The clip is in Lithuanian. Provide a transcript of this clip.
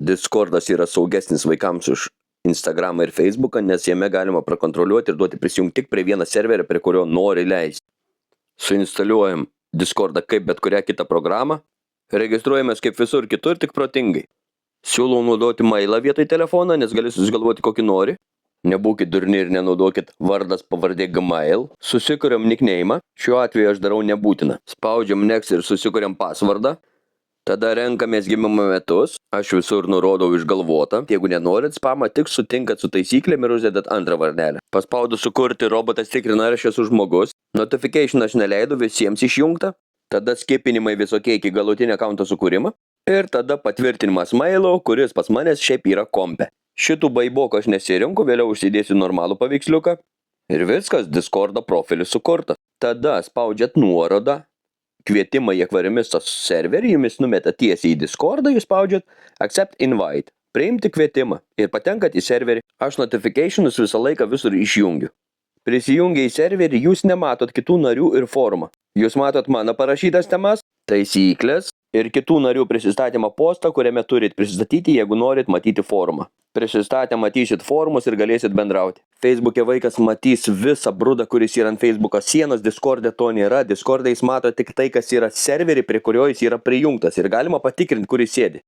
Discordas yra saugesnis vaikams už Instagramą ir Facebooką, nes jame galima prakontroliuoti ir duoti prisijungti tik prie vieno serverio, prie kurio nori leisti. Suinstaliuojam Discordą kaip bet kurią kitą programą, registruojamės kaip visur kitur, tik protingai. Siūlau naudoti mailą vietoj telefoną, nes gali susigalvoti kokį nori. Nebūkit durni ir nenaudokit vardas pavardė Gmail. Susikuriam nickname'ą, šiuo atveju aš darau nebūtiną. Spaudžiam next ir susikuriam passwordą. Tada renkamės gimimo metus, aš visur nurodau išgalvotą. Jeigu nenorit spamą, tik sutinkat su taisyklėm ir uždedat antrą varnelę. Paspaudus sukurti, robotas tikrina, ar aš esu žmogus. Notification aš neleidu, visiems išjungta. Tada skipinimai visokie iki galutinio akaunto sukūrimo. Ir tada patvirtinimas mailo, kuris pas manęs šiaip yra kompe. Šitų baiboko aš nesirinku, vėliau užsidėsiu normalų paveiksliuką. Ir viskas, Discordo profilis sukurtas. Tada spaudžiat nuorodą. Kvietimą į Akvarimistos serverį jumis numeta tiesiai į Discordą, jūs spaudžiat Accept Invite, priimti kvietimą ir patenkat į serverį. Aš notificationus visą laiką visur išjungiu. Prisijungę į serverį, jūs nematot kitų narių ir forumą. Jūs matot mano parašytas temas, taisyklės ir kitų narių prisistatymą postą, kuriame turit prisistatyti, jeigu norit matyti forumą. Prisistatę matysit forumus ir galėsit bendrauti. Facebook'e vaikas matys visą brudą, kuris yra ant Facebook'o sienos, Discord'e to nėra. Discord'e jis mato tik tai, kas yra serverį, prie kurio jis yra prijungtas ir galima patikrinti, kur jis sėdi.